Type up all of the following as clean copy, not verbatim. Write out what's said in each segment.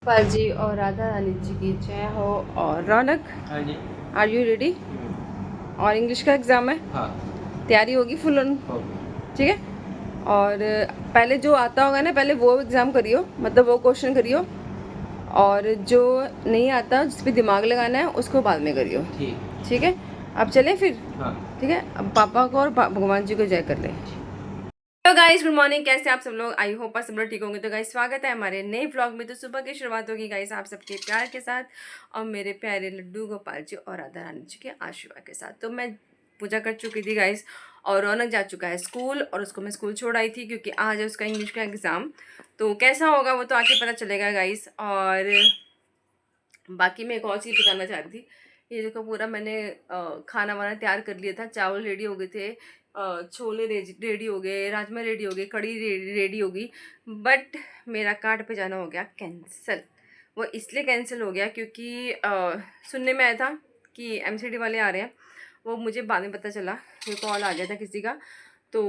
पाल जी और राधा रानी जी की जय हो। और रौनक, हाँ जी। Are you ready? और इंग्लिश का एग्ज़ाम है। हाँ। तैयारी होगी फुल ऑन? ठीक है। और पहले जो आता होगा ना, पहले वो एग्ज़ाम करियो, मतलब वो क्वेश्चन करियो। और जो नहीं आता, जिस पे दिमाग लगाना है, उसको बाद में करियो। ठीक है। अब चलें फिर? हाँ। ठीक है। अब पापा को और भगवान जी को जय कर लें। तो गाइस गुड मॉर्निंग, कैसे आप सब लोग? आई होप आप सब लोग ठीक होंगे। तो गाइस स्वागत है हमारे नए व्लॉग में। तो सुबह की शुरुआत होगी गाइस आप सबके प्यार के साथ और मेरे प्यारे लड्डू गोपाल जी और राधा रानी जी के आशीर्वाद के साथ। तो मैं पूजा कर चुकी थी गाइस और रौनक जा चुका है स्कूल, और उसको मैं स्कूल छोड़ आई थी क्योंकि आज है उसका इंग्लिश का एग्ज़ाम। तो कैसा होगा वो तो आके पता चलेगा गाइस। और बाकी मैं एक और चीज़ बताना चाहती थी। ये देखो पूरा मैंने खाना वाना तैयार कर लिया था। चावल रेडी हो गए थे, छोले रेडी हो गए, राजमा रेडी हो गए, कढ़ी रेडी हो गई। बट मेरा कार्ड पे जाना हो गया कैंसिल। वो इसलिए कैंसिल हो गया क्योंकि सुनने में आया था कि एमसीडी वाले आ रहे हैं। वो मुझे बाद में पता चला, ये कॉल आ गया था किसी का। तो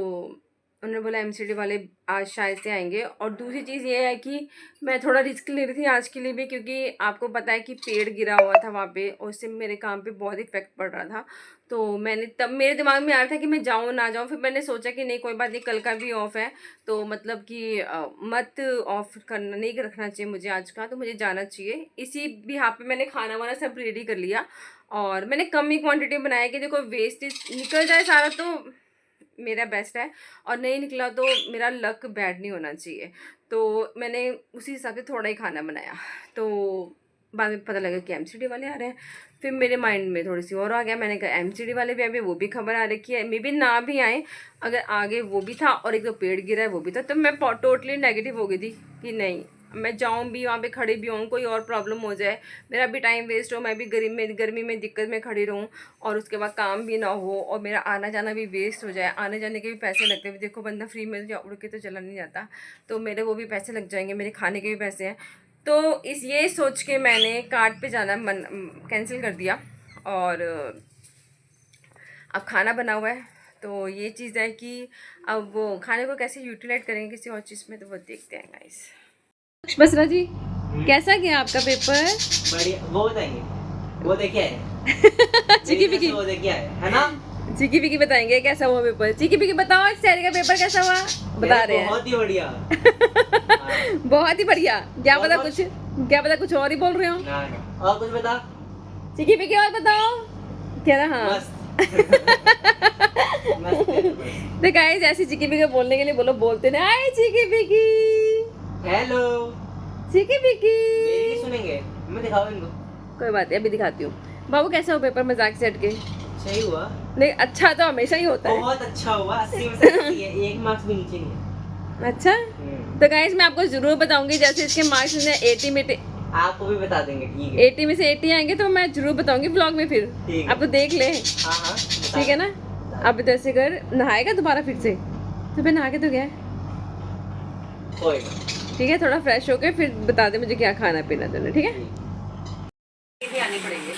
उन्होंने बोला एमसीडी वाले आज शायद से आएंगे। और दूसरी चीज़ ये है कि मैं थोड़ा रिस्क ले रही थी आज के लिए भी, क्योंकि आपको पता है कि पेड़ गिरा हुआ था वहाँ पे और उससे मेरे काम पे बहुत इफेक्ट पड़ रहा था। तो मैंने तब मेरे दिमाग में आ रहा था कि मैं जाऊँ ना जाऊँ, फिर मैंने सोचा कि नहीं कोई बात नहीं, कल का भी ऑफ है तो मतलब कि मत ऑफ करना, नहीं रखना चाहिए मुझे आज का, तो मुझे जाना चाहिए। इसी भी यहाँ पे मैंने खाना वाना सब रेडी कर लिया और मैंने कम ही क्वान्टिटी बनाया कि देखो वेस्टेज निकल जाए सारा तो मेरा बेस्ट है, और नहीं निकला तो मेरा लक बैड नहीं होना चाहिए। तो मैंने उसी हिसाब से थोड़ा ही खाना बनाया। तो बाद में पता लगा कि एमसीडी वाले आ रहे हैं। फिर मेरे माइंड में थोड़ी सी और आ गया, मैंने कहा एमसीडी वाले भी अभी वो भी खबर आ रखी है, मे बी ना भी आए, अगर आगे वो भी था और एक तो पेड़ गिरा है वो भी था। तो मैं टोटली नेगेटिव हो गई थी कि नहीं मैं जाऊँ भी वहाँ पे खड़ी भी हूँ, कोई और प्रॉब्लम हो जाए, मेरा भी टाइम वेस्ट हो, मैं भी गर्मी में दिक्कत में खड़ी रहूँ और उसके बाद काम भी ना हो और मेरा आना जाना भी वेस्ट हो जाए। आने जाने के भी पैसे लगते हैं, देखो बंदा फ्री में उड़ के तो चला नहीं जाता, तो मेरे वो भी पैसे लग जाएंगे, मेरे खाने के भी पैसे हैं। तो इस ये सोच के मैंने कार्ड पे जाना कैंसिल कर दिया। और अब खाना बना हुआ है, तो ये चीज़ है कि अब वो खाने को कैसे यूटिलाइज करेंगे किसी और चीज़ में, तो वो देखते हैं गाइस। बसरा जी कैसा गया आपका पेपर? बढ़िया। वो बताएंगे, वो देखिए चिकी पिकी, वो देखिए है ना। चिकी पिकी बताएंगे कैसा हुआ पेपर। चिकी पिकी बताओ आज सैरी का पेपर कैसा हुआ, बता रहे हैं। बहुत ही बढ़िया। बहुत ही बढ़िया। क्या पता कुछ और ही बोल रहे हो। ना ना, और कुछ बता चिकी पिकी, और बताओ क्या ना। हाँ तो गाइस ऐसी चिकी पिकी बोलने के लिए बोलो, बोलते ना आए चिकी पिकी, हेलो चिकी पिकी। मेरी सुनेंगे, मैं दिखाऊं इनको। कोई बात नहीं, अभी दिखाती हूँ। बाबू कैसा हुआ पेपर, मजाक से हटके? सही हुआ। नहीं अच्छा तो हमेशा ही होता है। बहुत अच्छा हुआ, 80 में से 80 है, 1 मार्क्स भी नीचे नहीं है। अच्छा तो गाइस मैं आपको जरूर बताऊंगी, जैसे इसके मार्क्स ने 80 में आपको भी बता देंगे। ठीक है, 80 में से 80 आएंगे तो मैं जरूर बताऊंगी ब्लॉग में। फिर आप तो देख ले। हाँ ठीक है ना। अब तो ऐसे कर, नहाएगा दोबारा फिर से? तो फिर नहा के तो गया, ठीक है, थोड़ा फ्रेश होके फिर बता दे मुझे क्या खाना पीना तूने। ठीक है, ये भी आने पड़ेंगे।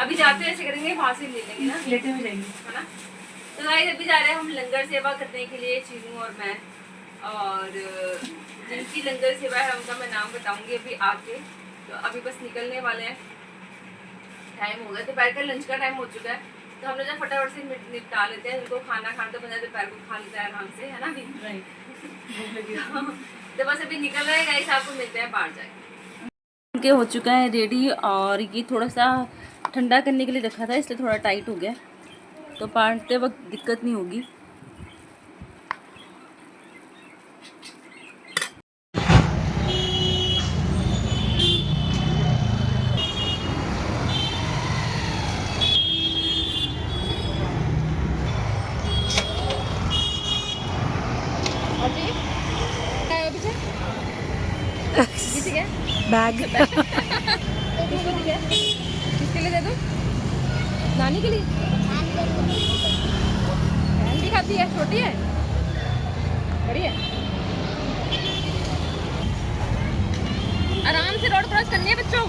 अभी जाते ऐसे करेंगे, वहाँ से ले लेंगे ना, लेटे हुए जाएंगे, है ना। तो गाइस अभी जा रहे हैं हम लंगर सेवा करने के लिए, चीनू और मैं। और जिनकी लंगर सेवा है उनका मैं नाम बताऊंगी अभी आके। तो अभी बस निकलने वाले हैं, टाइम हो गया, दोपहर का लंच का टाइम हो चुका है। तो हम लोग जब फटाफट से निपटा लेते हैं, उनको खाना खाना तो बना दोपहर को खा लेते हैं आराम से, है ना भी। तो बस अभी निकल रहे हैं गाइस, आपको मिलते हैं बाहर जाके। के हो चुका है रेडी, और ये थोड़ा सा ठंडा करने के लिए रखा था इसलिए थोड़ा टाइट हो गया, तो पाटते वक्त दिक्कत नहीं होगी। बैग किसके लिए दे दूं? नानी के लिए। बहन भी खाती है, छोटी है, बड़ी है। आराम से रोड क्रॉस करनी है बच्चों।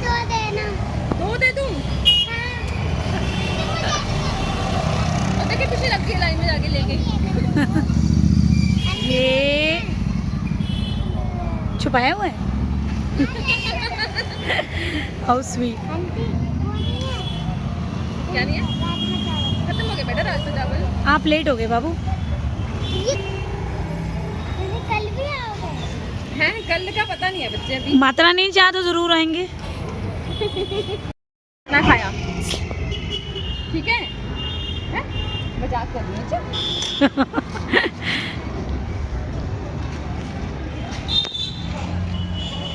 दो देना, दो दे दूं? और देखिए पीछे लग गई लाइन में जाके लेके। ये छुपाया हुआ है। How sweet. क्या नहीं है? खत्म हो गया बेटा राजमा चावल। आप लेट हो गए बाबू। हैं कल का पता नहीं है बच्चे अभी। माता रानी चाह तो जरूर आएंगे। ना खाया ठीक है? हैं? मजाक कर रही हूँ अच्छा?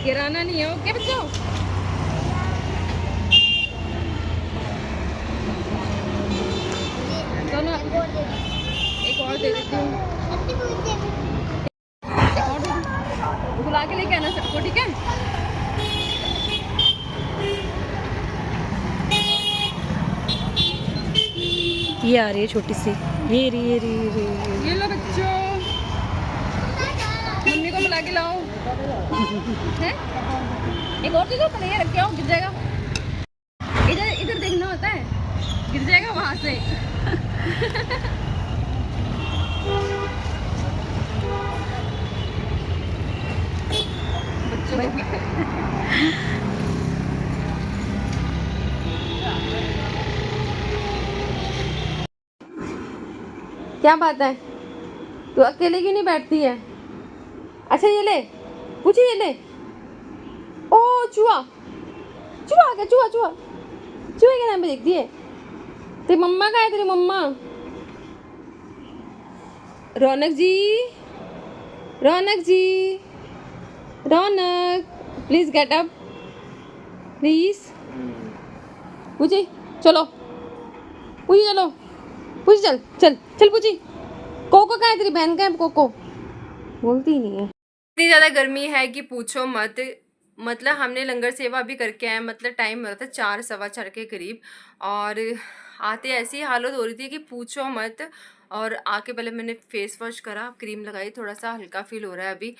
गिराना नहीं है ओके बच्चों। दोनों एक और दे देती हूँ। एक और दे दूँ? बुला के लेके आना सबको ठीक है? ये आ रही है छोटी सी। ये रही ये रही ये रही, ये रही। ये लो बच्चों मम्मी को बुला के लाओ। हैं? एक और दे दो पनीर रख के आओ गिर जाएगा। इधर इधर देखना होता है गिर जाएगा वहां से। बच्चों को क्या बात है तू अकेले क्यों नहीं बैठती है? अच्छा ये ले पूछी ये ले। ओ चूहा चूहा आ गया चूहा चूहा चूहे के नाम पे देखती है। तेरी मम्मा कहाँ है तेरी मम्मा? रौनक जी रौनक जी रौनक प्लीज गेट अप प्लीज। पूछी चलो पूछी चलो पूछी चल चल चल पूछी। कोको कहाँ है तेरी बहन कहाँ है कोको? बोलती ही नहीं है। इतनी ज़्यादा गर्मी है कि पूछो मत। मतलब हमने लंगर सेवा भी करके आए मतलब टाइम हो रहा था 4 सवा 4 के करीब और आते ऐसी हालत हो रही थी कि पूछो मत। और आके पहले मैंने फेस वॉश करा क्रीम लगाई थोड़ा सा हल्का फील हो रहा है अभी।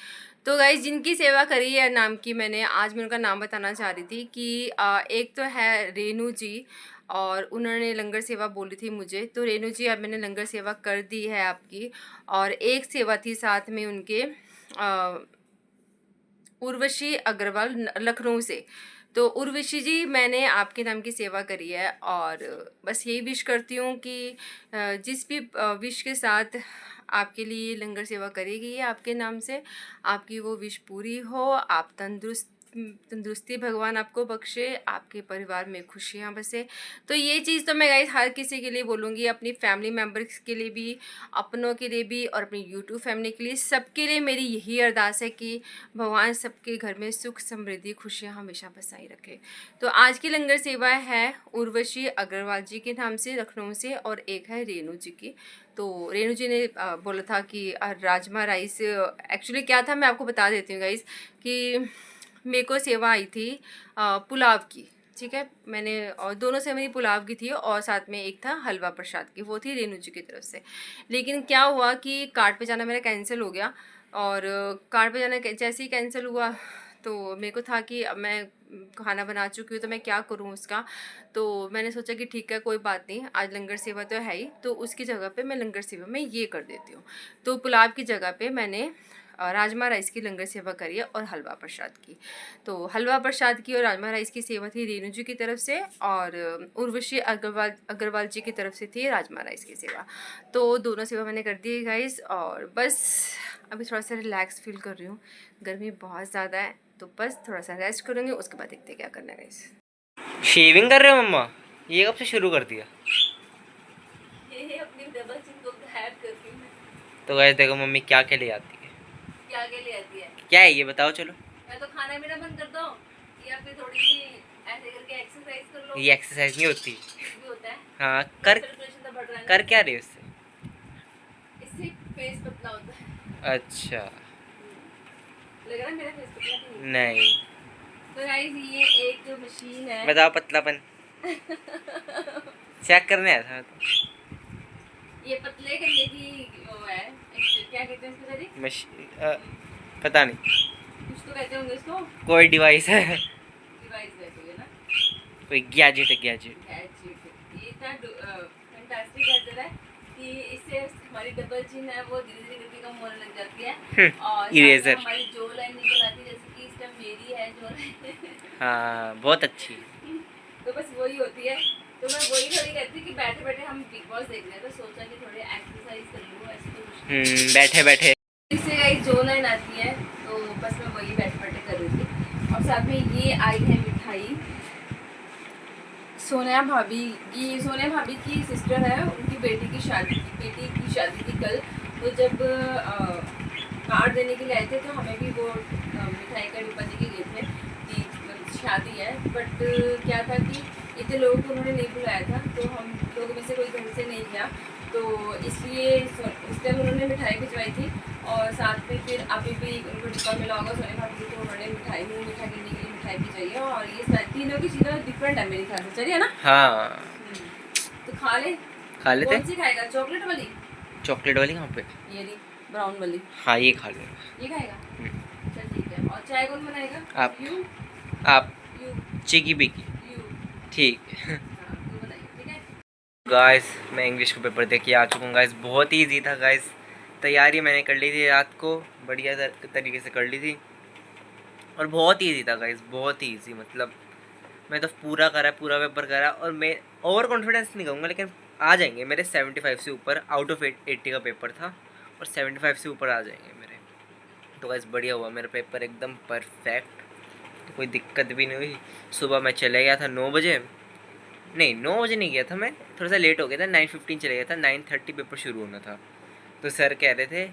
तो गाइस जिनकी सेवा करी है नाम की मैंने आज मैं उनका नाम बताना चाह रही थी कि एक तो है रेनू जी और उन्होंने लंगर सेवा बोली थी मुझे। तो रेनू जी अब मैंने लंगर सेवा कर दी है आपकी। और एक सेवा थी साथ में उनके उर्वशी अग्रवाल लखनऊ से। तो उर्वशी जी मैंने आपके नाम की सेवा करी है और बस यही विश करती हूँ कि जिस भी विश के साथ आपके लिए लंगर सेवा करी गई है आपके नाम से आपकी वो विश पूरी हो। आप तंदुरुस्ती भगवान आपको बख्शे आपके परिवार में खुशियाँ बसे। तो ये चीज़ तो मैं गाइस हर किसी के लिए बोलूँगी अपनी फैमिली मेम्बर्स के लिए भी अपनों के लिए भी और अपनी यूट्यूब फैमिली के लिए सबके लिए मेरी यही अरदास है कि भगवान सबके घर में सुख समृद्धि खुशियाँ हमेशा बसाई रखे। तो आज की लंगर सेवा है उर्वशी अग्रवाल जी के नाम से लखनऊ से और एक है रेनू जी की। तो रेनू जी ने बोला था कि राजमा राइस एक्चुअली क्या था मैं आपको बता देती हूँ गाइस कि मेरे को सेवा आई थी पुलाव की ठीक है। मैंने और दोनों से मेरी पुलाव की थी और साथ में एक था हलवा प्रसाद की वो थी रेनू जी की तरफ से। लेकिन क्या हुआ कि कार्ड पे जाना मेरा कैंसिल हो गया और कार्ड पे जाना जैसे ही कैंसिल हुआ तो मेरे को था कि अब मैं खाना बना चुकी हूँ तो मैं क्या करूँ उसका। तो मैंने सोचा कि ठीक है कोई बात नहीं आज लंगर सेवा तो है ही तो उसकी जगह पे मैं लंगर सेवा में ये कर देती हूँ। तो पुलाव की जगह पे मैंने राजमा राइस की लंगर सेवा करी है और हलवा प्रसाद की। तो हलवा प्रसाद की और राजमा राइस की सेवा थी रेनू जी की तरफ से और उर्वशी अग्रवाल जी की तरफ से थी राजमा राइस की सेवा। तो दोनों सेवा मैंने कर दी है गाइस और बस अभी थोड़ा सा रिलैक्स फील कर रही हूँ। गर्मी बहुत ज़्यादा है तो बस थोड़ा सा रेस्ट करूँगी उसके बाद देखते क्या करना है गाइस। शेविंग कर रहे हो मम्मा? ये कब से शुरू कर दिया? ये अपनी डबल चिन को गायब करती हूँ। तो गाइस देखो मम्मी क्या क्या ले आती है। क्या क्या ले आती है? क्या है ये बताओ चलो। मैं तो खाना मेरा बंद कर दो या फिर थोड़ी सी ऐसे करके एक्सरसाइज कर लो। ये एक्सरसाइज नहीं होती। भी होता है। हाँ कर सर्कुलेशन तो बढ़ रहा है ना। कर क्या रहे हो उससे? इससे फेस पतला होता है। अच्छा लग रहा है मेरा फेस पतला नहीं। नहीं तो गाइस ये एक जो मशीन है बताओ पतलापन चेक करने आया था तो। ये पतले करने की वो है क्या कहते हैं इसको सर? पता नहीं कुछ तो कहते होंगे इसको। कोई डिवाइस है डिवाइस कहते हैं ना। कोई गैजेट है गैजेट। ये इतना फैंटास्टिक गैजेट है कि इससे हमारी डबल चिन है वो धीरे धीरे करके कम होने लग जाती है और इरेजर हमारी जो लाइन निकल आती है जैसे कि इस टाइम मेरी है जो हाँ बहुत अच्छी। तो बस वही होती है। तो मैं वही थोड़ी कहती कि बैठे बैठे हम बिग बॉस देख रहे हैं, तो सोचा कि थोड़े एक्सरसाइज कर लूँ, ऐसे तो कुछ नहीं। बैठे बैठे। इससे गाइस जो लाइन आती है तो बस मैं वही बैठे बैठे कर रही थी। और साथ में ये आई है मिठाई सोनिया भाभी की। सोनिया भाभी की सिस्टर है, उनकी बेटी की शादी थी कल। तो जब कार्ड देने के लिए आए थे तो हमें भी वो मिठाई का डिब्बा दे के गए थे कि शादी है। बट क्या था कि इतने लोगों को उन्होंने नहीं बुलाया था, तो हम लोगों में से कोई घर से नहीं गया, तो इसलिए उस टाइम उन्होंने मिठाई भिजवाई थी। और साथ में फिर अभी भी उनको डिब्बा मिला होगा सोनिया भाभी को, तो उन्होंने मिठाई मुँह मीठा करने के लिए मिठाई भिजवाई है। और ये तीनों की चीज़ें डिफरेंट है मेरे ख्याल से, चलिए ना। हाँ तो खा ले। खा लेते। कौन सी खाएगा, चॉकलेट वाली? चॉकलेट वाली कहाँ पे? ये रही ब्राउन वाली। हाँ ये खा ले। ये खाएगा, चल ठीक है। और चाय कौन बनाएगा? आप। यू आप यू चिकी बिकी। यू ठीक। हाँ, तू बनाइए, ठीक है। गाइस मैं इंग्लिश का पेपर दे के आ चुका हूँ गाइस। बहुत ही ईजी था गाइस। तैयारी मैंने कर ली थी रात को, बढ़िया तरीके से कर ली थी, और बहुत ही ईजी था गाइस, बहुत ही ईजी। मतलब मैं तो पूरा करा, पूरा पेपर करा, और मैं ओवर कॉन्फिडेंस नहीं कहूँगा, लेकिन आ जाएंगे मेरे 75 से ऊपर। आउट ऑफ 80 का पेपर था, और 75 से ऊपर आ जाएंगे मेरे। तो गाइस बढ़िया हुआ मेरा पेपर, एकदम परफेक्ट, तो कोई दिक्कत भी नहीं हुई। सुबह मैं चले गया था 9 बजे, नहीं 9 बजे नहीं गया था मैं, थोड़ा सा लेट हो गया था, 9:15 चले गया था, 9:30 पेपर शुरू होना था। तो सर कह रहे थे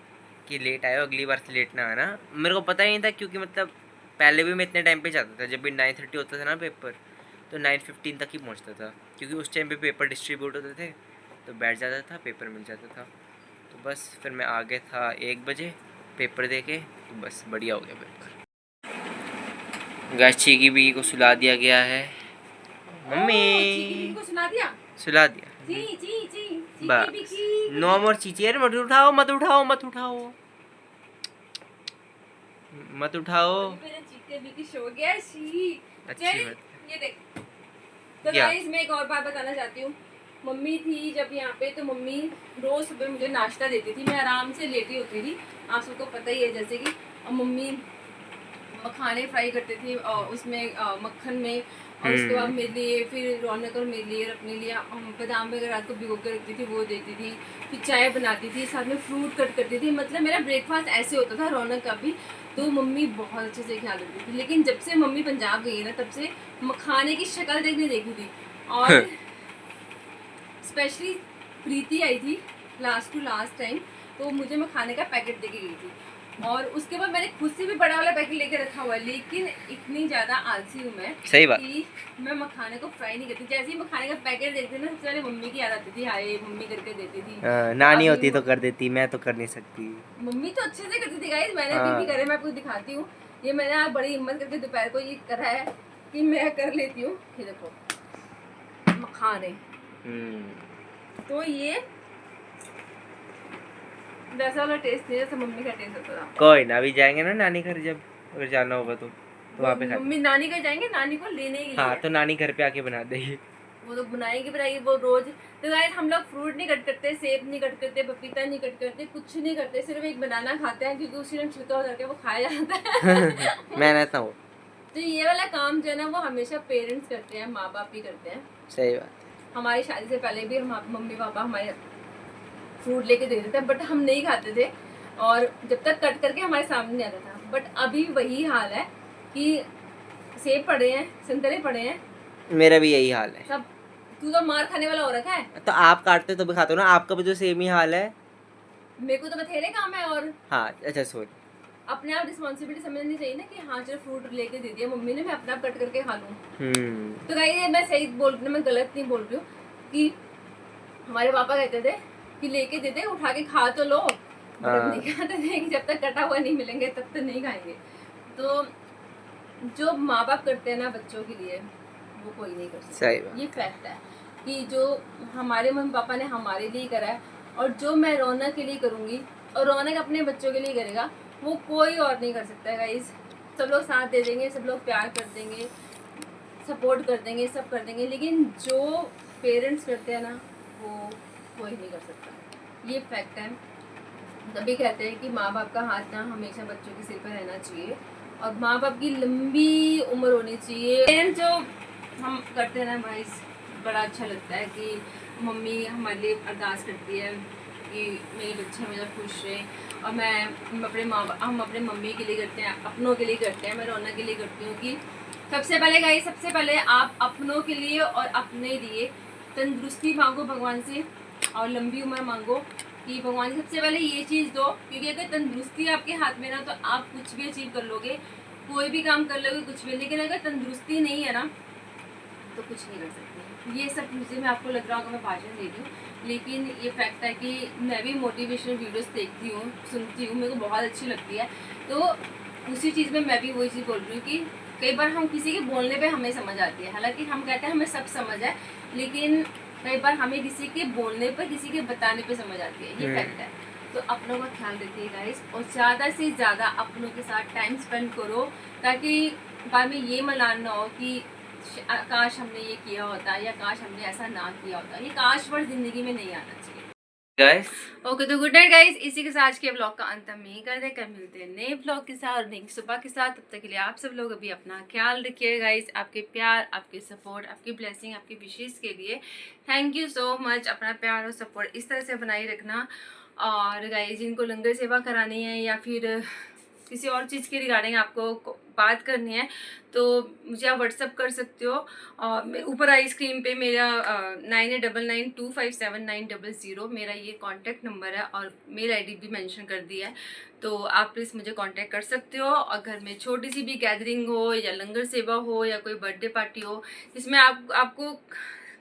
कि लेट आयो, अगली बार से लेट ना आना। मेरे को पता ही नहीं था, क्योंकि मतलब पहले भी मैं इतने टाइम पे जाता था, जब भी 9:30 होता था ना पेपर, तो 9:15 तक ही पहुंचता था, क्योंकि उस टाइम पे पेपर डिस्ट्रीब्यूट होते थे, तो बैठ जाता था, पेपर मिल जाता था। तो बस फिर मैं आ गया था 1 बजे पेपर दे के, तो बस बढ़िया हो गया पेपर। गाची की भी को सुला दिया गया है, मम्मी को सुना दिया। सुला दिया। ची ची ची बस नो मोर चीची। अरे मत उठाओ, मत उठाओ, मत उठाओ, मत उठाओ। मेरा चीते भी की सो गया शी। अच्छी चल बात। ये देख। तो क्या? गाइस मैं एक और बात बताना चाहती हूँ। मम्मी थी जब यहाँ पे, तो मम्मी रोज सुबह मुझे नाश्ता देती थी, मैं आराम से लेटी होती थी, आप सबको पता ही है। जैसे कि मम्मी मखाने फ्राई करती थी उसमें मक्खन में, और उसके बाद मेरे लिए, फिर रौनक और मेरे लिए और अपने लिए बादाम वगैरह रात को भिगो कर रखती थी, वो देती थी। फिर चाय बनाती थी, साथ में फ्रूट कट करती थी। मतलब मेरा ब्रेकफास्ट ऐसे होता था, रौनक का भी। तो मम्मी बहुत अच्छे से ख्याल रखती थी। लेकिन जब से मम्मी पंजाब गई है ना, तब से मखाने की शक्ल देखी थी। और स्पेशली प्रीति आई थी लास्ट टू लास्ट टाइम, तो मुझे मखाने का पैकेट दे के गई थी, और उसके बाद मैंने खुद से भी बड़ा वाला पैकेट लेके रखा हुआ है। लेकिन इतनी ज़्यादा आलसी हूँ मैं, सही बात, कि मैं मखाने को फ्राई नहीं करती। जैसे ही मखाने का पैकेट देखते ना, सबसे पहले मम्मी की याद आती थी, हाय मम्मी करके देती थी। नानी होती तो कर देती, मैं तो कर नहीं सकती। मम्मी तो अच्छे से करती थी गाइस, मैंने अभी भी करे, मैं आपको दिखाती हूँ। ये मैंने आज बड़ी हिम्मत करके दोपहर को ये करा है कि मैं कर लेती हूँ। ये देखो मखाने, तो ये वैसा वाला टेस्ट नहीं जैसे मम्मी का टेस्ट होता था। कोई ना, अभी जाएंगे ना नानी घर, जब अगर जाना होगा तो वहाँ पे खा। मम्मी नानी घर जाएंगे, नानी को लेने के लिए। हाँ तो नानी घर पे आके बना देगी। वो तो बनाएगी वो रोज। तो गाइस हम लोग फ्रूट नहीं कट करते, सेब नहीं कट करते, पपीता नहीं कट करते, कुछ नहीं करते, सिर्फ एक बनाना खाते हैं, क्योंकि उसी में छिलका हो जाके वो खाया जाता है। मैं रहता हूँ। तो ये वाला काम जो है ना, वो हमेशा पेरेंट्स करते हैं, माँ बाप ही करते हैं। सही बात है। हमारी शादी से पहले भी हम मम्मी पापा हमारे फ्रूट लेके दे देते थे, बट हम नहीं खाते थे, और जब तक कट करके हमारे सामने नहीं आता था। बट अभी वही हाल है कि सेब पड़े हैं, संतरे पड़े हैं, मेरा भी यही हाल है सब। तू तो मार खाने वाला हो रखा है। तो आप काटते तो भी खाते हो ना, आपका भी तो सेम ही हाल है। मेरे को तो बथेरे काम है, और हाँ अच्छा सॉरी। अपने आप रिस्पॉन्सिबिलिटी समझनी चाहिए ना, कि हाँ चलो फ्रूट लेके दे दिया मम्मी ने, मैं अपने आप कट करके खा लूँ। तो गाइस मैं सही बोल रही हूँ, मैं गलत नहीं बोल रही हूँ, कि हमारे पापा कहते थे कि लेके देते, उठा के खा तो लो। नहीं खाते थे कि जब तक कटा हुआ नहीं मिलेंगे तब तक नहीं खाएंगे। तो जो माँ बाप करते हैं ना बच्चों के लिए, वो कोई नहीं कर सकता। सही बात। ये फैक्ट है कि जो हमारे मम्मी पापा ने हमारे लिए करा है, और जो मैं रौनक के लिए करूँगी, और रौनक अपने बच्चों के लिए करेगा, वो कोई और नहीं कर सकता है गाइस। सब लोग साथ दे देंगे, सब लोग प्यार कर देंगे, सपोर्ट कर देंगे, सब कर देंगे, लेकिन जो पेरेंट्स करते हैं ना, वो कोई नहीं कर सकता। ये फैक्ट है। तभी कहते हैं कि माँ बाप का हाथ ना हमेशा बच्चों के सिर पर रहना चाहिए, और माँ बाप की लंबी उम्र होनी चाहिए। पेरेंट्स जो हम करते हैं ना भाई, बड़ा अच्छा लगता है कि मम्मी हमारे लिए अरदास करती है कि मेरे बच्चे हमेशा खुश रहें। और हम अपने मम्मी के लिए करते हैं, अपनों के लिए करते हैं। मैं रौनक के लिए करती हूँ कि सबसे पहले आप अपनों के लिए और अपने लिए तंदुरुस्ती मांगो भगवान से, और लंबी उम्र मांगो कि भगवान सबसे पहले ये चीज़ दो। क्योंकि अगर तंदुरुस्ती आपके हाथ में ना, तो आप कुछ भी अचीव कर लोगे, कोई भी काम कर लोगे, कुछ भी। लेकिन अगर तंदुरुस्ती नहीं है ना, तो कुछ नहीं कर सकते। ये सब मुझे मैं आपको लग रहा होगा मैं भाषण दे रही हूँ, लेकिन ये फैक्ट है कि मैं भी मोटिवेशनल वीडियोस देखती हूँ, सुनती हूँ, मेरे को बहुत अच्छी लगती है। तो उसी चीज़ में मैं भी वही चीज़ बोल रही हूँ कि कई बार हम किसी के बोलने पे हमें समझ आती है। हालांकि हम कहते हैं हमें सब समझ है, लेकिन कई बार हमें किसी के बोलने पर, किसी के बताने पे समझ आती है। ये फैक्ट है। तो अपनों का ख्याल रखिए गाइस, और ज़्यादा से ज़्यादा अपनों के साथ टाइम स्पेंड करो, ताकि बाद में ये मलाल ना हो कि काश हमने ये किया होता, या काश हमने ऐसा ना किया होता। ये काश वर्ड ज़िंदगी में नहीं आना चाहिए गाइस। ओके, तो गुड नाइट गाइस। इसी के साथ आज के ब्लॉग का अंत हम यही कर दें। कल मिलते हैं नए ब्लॉग के साथ और नई सुबह के साथ। तब तक के लिए आप सब लोग अभी अपना ख्याल रखिए गाइस। आपके प्यार, आपके सपोर्ट, आपकी ब्लेसिंग, आपकी विशेष के लिए थैंक यू सो मच। अपना प्यार और सपोर्ट इस तरह से बनाए रखना। और गाइस, जिनको लंगर सेवा करानी है या फिर किसी और चीज़ के रिगार्डिंग आपको बात करनी है, तो मुझे आप व्हाट्सअप कर सकते हो। और ऊपर आई स्क्रीन पे मेरा 9899257900 मेरा ये कांटेक्ट नंबर है, और मेल आईडी भी मेंशन कर दिया है। तो आप प्लीज़ मुझे कांटेक्ट कर सकते हो। और घर में छोटी सी भी गैदरिंग हो, या लंगर सेवा हो, या कोई बर्थडे पार्टी हो, जिसमें आपको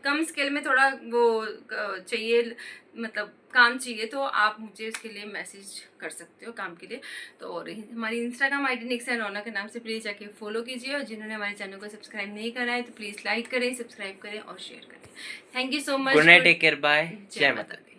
कम स्केल में थोड़ा वो चाहिए, मतलब काम चाहिए, तो आप मुझे उसके लिए मैसेज कर सकते हो काम के लिए। तो और हमारी इंस्टाग्राम आईडी निक्स एंड रौनक के नाम से प्लीज़ जाके फॉलो कीजिए। और जिन्होंने हमारे चैनल को सब्सक्राइब नहीं करा है, तो प्लीज़ लाइक करें, सब्सक्राइब करें और शेयर करें। Thank you so much. Good night, take care, bye, जय माता दी।